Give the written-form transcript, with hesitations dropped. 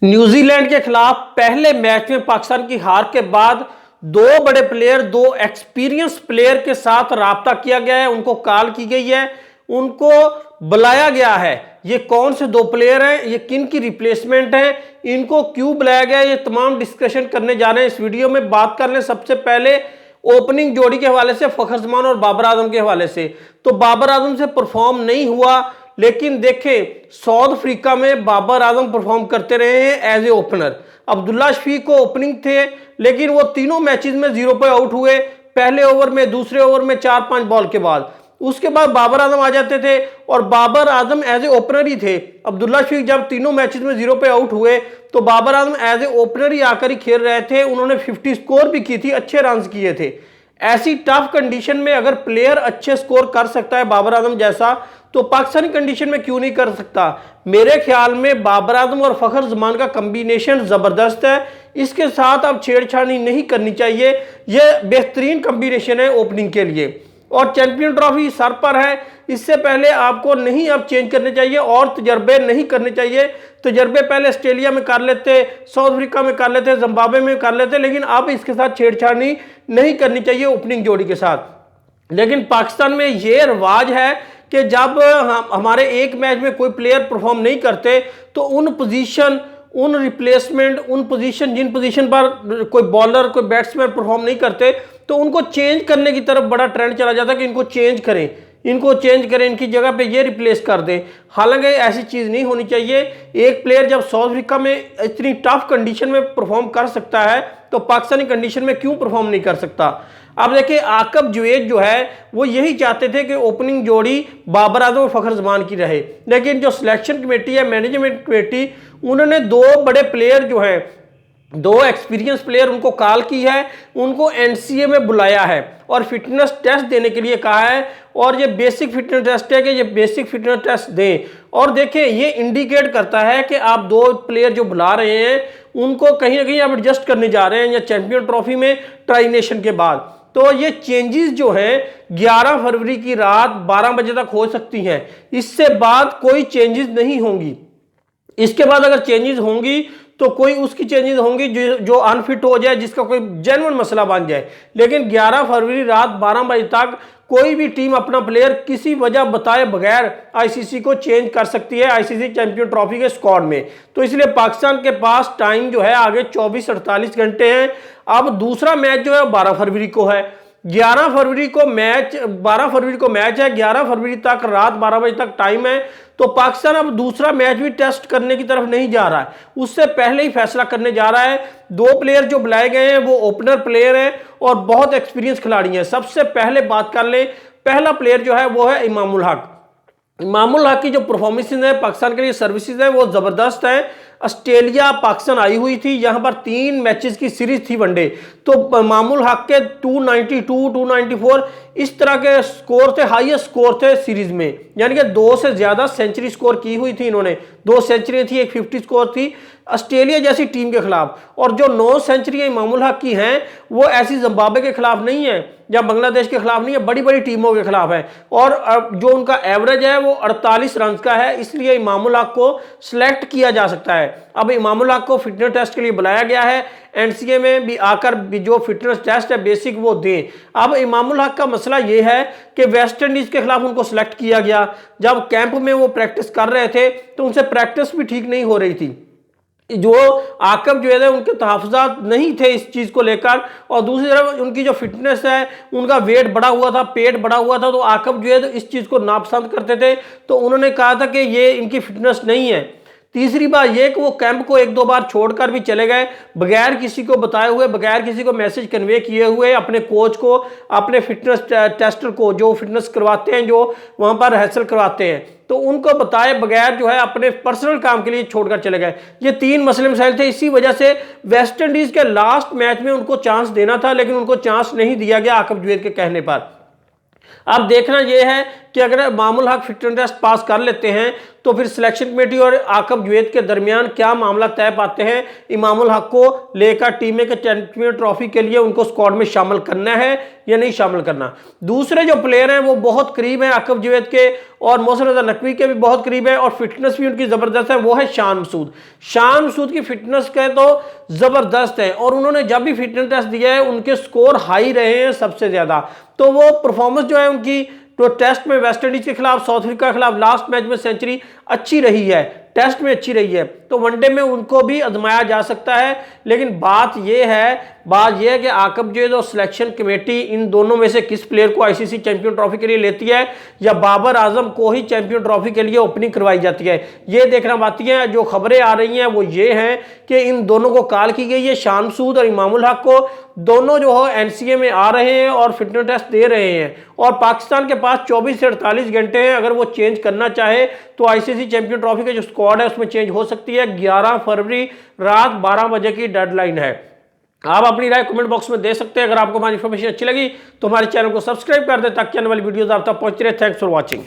New Zealand के खिलाफ पहले मैच में पाकिस्तान की हार के बाद दो बड़े प्लेयर, दो एक्सपीरियंस प्लेयर के साथ राब्ता किया गया है, उनको कॉल की गई है, उनको बुलाया गया है। ये कौन से दो प्लेयर हैं, ये किन की रिप्लेसमेंट है, इनको क्यों बुलाया गया, ये तमाम डिस्कशन करने जा रहे हैं इस वीडियो में। बात कर लें सबसे पहले ओपनिंग जोड़ी के हवाले से, फखर जमान और बाबर आजम के हवाले से। तो बाबर आजम से परफॉर्म नहीं हुआ, लेकिन देखें साउथ अफ्रीका में बाबर आजम परफॉर्म करते रहे हैं as a opener. Abdullah Shafique को ओपनिंग थे, लेकिन वो तीनों मैचेस में 0 पे आउट हुए, पहले ओवर में, दूसरे ओवर में, 4-5 बॉल के बाद। उसके बाद बाबर आजम आ जाते थे और Babar Azam as a opener ही थे। अब्दुल्ला शफीक जब तीनों मैचेस में 0 पे आउट हुए तो Babar Azam as a opener ही आकर ही खेल रहे थे। उन्होंने 50 स्कोर भी की थी, अच्छे रन किए थे। ऐसी टफ कंडीशन में अगर प्लेयर अच्छे स्कोर कर सकता है बाबर आजम जैसा, तो पाकिस्तानी कंडीशन में क्यों नहीं कर सकता। मेरे ख्याल में बाबर आजम और फखर जमान का कॉम्बिनेशन जबरदस्त है, इसके साथ अब छेड़छाड़ी नहीं करनी चाहिए। यह बेहतरीन कॉम्बिनेशन है ओपनिंग के लिए। और चैंपियन ट्रॉफी सर पर है, इससे पहले आपको नहीं अब चेंज करने चाहिए और तजर्बे नहीं करने चाहिए। तजर्बे पहले ऑस्ट्रेलिया में कर लेते, साउथ अफ्रीका में कर लेते, जिम्बाब्वे में कर लेते, लेकिन अब इसके साथ छेड़छाड़ी नहीं करनी चाहिए ओपनिंग जोड़ी के साथ। लेकिन पाकिस्तान में ये रिवाज है कि जब हमारे एक मैच में कोई प्लेयर परफॉर्म नहीं करते तो उन पोजीशन, उन रिप्लेसमेंट, उन पोजीशन, जिन पोजीशन पर कोई बॉलर, कोई बैट्समैन परफॉर्म नहीं करते, तो उनको चेंज करने की तरफ बड़ा ट्रेंड चला जाता है कि इनको चेंज करें, इनकी जगह पे ये रिप्लेस कर दें। हालांकि ऐसी चीज़ नहीं होनी चाहिए। एक प्लेयर जब साउथ अफ्रीका में इतनी टफ कंडीशन में परफॉर्म कर सकता है तो पाकिस्तानी कंडीशन में क्यों परफॉर्म नहीं कर सकता। अब देखिए आकब जुवेद जो है वो यही चाहते थे कि ओपनिंग जोड़ी बाबर आजम और फखर जमान की रहे, लेकिन जो सिलेक्शन कमेटी है, मैनेजमेंट कमेटी, उन्होंने दो बड़े प्लेयर जो हैं, दो एक्सपीरियंस प्लेयर, उनको कॉल की है, उनको एनसीए में बुलाया है और फिटनेस टेस्ट देने के लिए कहा है। और ये बेसिक फिटनेस टेस्ट है कि ये बेसिक फिटनेस टेस्ट दें। और देखें ये इंडिकेट करता है कि आप दो प्लेयर जो बुला रहे हैं उनको कहीं ना कहीं आप एडजस्ट करने जा रहे हैं या चैंपियन ट्रॉफी में ट्राई नेशन के बाद। तो ये चेंजेस जो हैं 11 फरवरी की रात 12 बजे तक हो सकती हैं, इससे बाद कोई चेंजेस नहीं होंगी। इसके बाद अगर चेंजेस होंगी तो कोई उसकी चेंजेस होंगी जो अनफिट हो जाए, जिसका कोई जेन्युइन मसला बन जाए। लेकिन 11 फरवरी रात 12 बजे तक कोई भी टीम अपना प्लेयर किसी वजह बताए बगैर आईसीसी को चेंज कर सकती है आईसीसी चैंपियन ट्रॉफी के स्क्वाड में। तो इसलिए पाकिस्तान के पास टाइम जो है आगे 24-48 घंटे हैं। अब दूसरा मैच जो है 12 फरवरी को है, 11 फरवरी को मैच, 12 फरवरी को मैच है, 11 फरवरी तक रात 12 बजे तक टाइम है। तो पाकिस्तान अब दूसरा मैच भी टेस्ट करने की तरफ नहीं जा रहा है, उससे पहले ही फैसला करने जा रहा है। दो प्लेयर जो बुलाए गए हैं वो ओपनर प्लेयर हैं और बहुत एक्सपीरियंस खिलाड़ी हैं। सबसे पहले बात कर लें, पहला प्लेयर जो है वो है इमामुल हक। इमामुल हक की जो परफॉर्मेंसेज है पाकिस्तान के लिए, सर्विसेज है, वो ज़बरदस्त है। ऑस्ट्रेलिया पाकिस्तान आई हुई थी, यहाँ पर 3 मैचेस की सीरीज थी वनडे, तो इमामुल हक के 292, 294 इस तरह के स्कोर थे, हाईएस्ट स्कोर थे सीरीज में, यानी कि 2 से ज़्यादा सेंचुरी स्कोर की हुई थी इन्होंने। 2 सेंचुरी थी, एक 50 स्कोर थी ऑस्ट्रेलिया जैसी टीम के खिलाफ। और जो 9 सेंचुरियां इमामुल हक की हैं वो ऐसी जिम्बाब्वे के खिलाफ नहीं है या बांग्लादेश के खिलाफ नहीं है, बड़ी बड़ी टीमों के खिलाफ है। और जो उनका एवरेज है वो 48 रन का है, इसलिए इमामुल हक को सिलेक्ट किया जा सकता है। अब इमामुल हक को फिटनेस टेस्ट के लिए बुलाया गया है, एनसीए में भी आकर भी जो फिटनेस टेस्ट है बेसिक वो दें। अब इमामुल हक का मसला ये है कि वेस्ट इंडीज के खिलाफ उनको सिलेक्ट किया गया, जब कैंप में वो प्रैक्टिस कर रहे थे तो उनसे प्रैक्टिस भी ठीक नहीं हो रही थी। जो आकब जो है उनके तहफ़्फ़ुज़ात नहीं थे इस चीज़ को लेकर, और दूसरी तरफ उनकी जो फिटनेस है, उनका वेट बढ़ा हुआ था, पेट बढ़ा हुआ था, तो आकब जो है तो इस चीज़ को नापसंद करते थे। तो उन्होंने कहा था कि ये इनकी फिटनेस नहीं है। तीसरी बात ये कि वो कैंप को 1-2 बार छोड़कर भी चले गए बगैर किसी को बताए हुए, बगैर किसी को मैसेज कन्वे किए हुए, अपने कोच को, अपने फिटनेस टेस्टर को जो फिटनेस करवाते हैं, जो वहाँ पर रिहर्सल करवाते हैं, तो उनको बताए बगैर जो है अपने पर्सनल काम के लिए छोड़कर चले गए। ये 3 मसले मसाइल थे। इसी वजह से वेस्ट इंडीज़ के लास्ट मैच में उनको चांस देना था, लेकिन उनको चांस नहीं दिया गया आकब जुवेद के कहने पर। अब देखना यह है कि अगर Imamul Haq fitness test pass कर लेते हैं तो फिर सिलेक्शन कमेटी और आकब जुवैद के दरमियान क्या मामला तय पाते हैं, इमामुल हक को लेकर टीम के चैंपियन ट्रॉफी के लिए उनको स्क्वाड में शामिल करना है या नहीं शामिल करना। दूसरे जो प्लेयर हैं वो बहुत करीब हैं आकब जुवैद के और मोहसिन रजा नकवी के भी बहुत करीब है और फिटनेस भी उनकी जबरदस्त है, वो है शान मसूद। शान मसूद की फिटनेस के तो जबरदस्त है और उन्होंने जब भी फिटनेस टेस्ट दिया है उनके स्कोर हाई रहे हैं सबसे ज्यादा। तो वो परफॉर्मेंस जो है उनकी तो टेस्ट में वेस्ट इंडीज के खिलाफ, साउथ अफ्रीका के खिलाफ लास्ट मैच में सेंचुरी अच्छी रही है, टेस्ट में अच्छी रही है, तो वनडे में उनको भी आजमाया जा सकता है। लेकिन बात यह है कि आकब जुवैद और सिलेक्शन कमेटी इन दोनों में से किस प्लेयर को आईसीसी चैंपियन ट्रॉफी के लिए लेती है या बाबर आजम को ही चैंपियन ट्रॉफी के लिए ओपनिंग करवाई जाती है, ये देखना बाकी है। जो खबरें आ रही हैं वो ये हैं कि इन दोनों को कॉल की गई है, शान मसूद और इमामुल हक को, दोनों जो है एनसीए में आ रहे हैं और फिटनेस टेस्ट दे रहे हैं और पाकिस्तान के पास 24 से 48 घंटे हैं, अगर वो चेंज करना चाहे तो आईसीसी चैंपियन ट्रॉफी के जो स्क्वाड है उसमें चेंज हो सकती है। 11 फरवरी रात 12 बजे की डेडलाइन है। आप अपनी राय कमेंट बॉक्स में दे सकते हैं। अगर आपको हमारी इन्फॉर्मेशन अच्छी लगी तो हमारे चैनल को सब्सक्राइब कर दें ताकि आने वाली वीडियोस आप तक पहुंच रहे। Thanks for watching.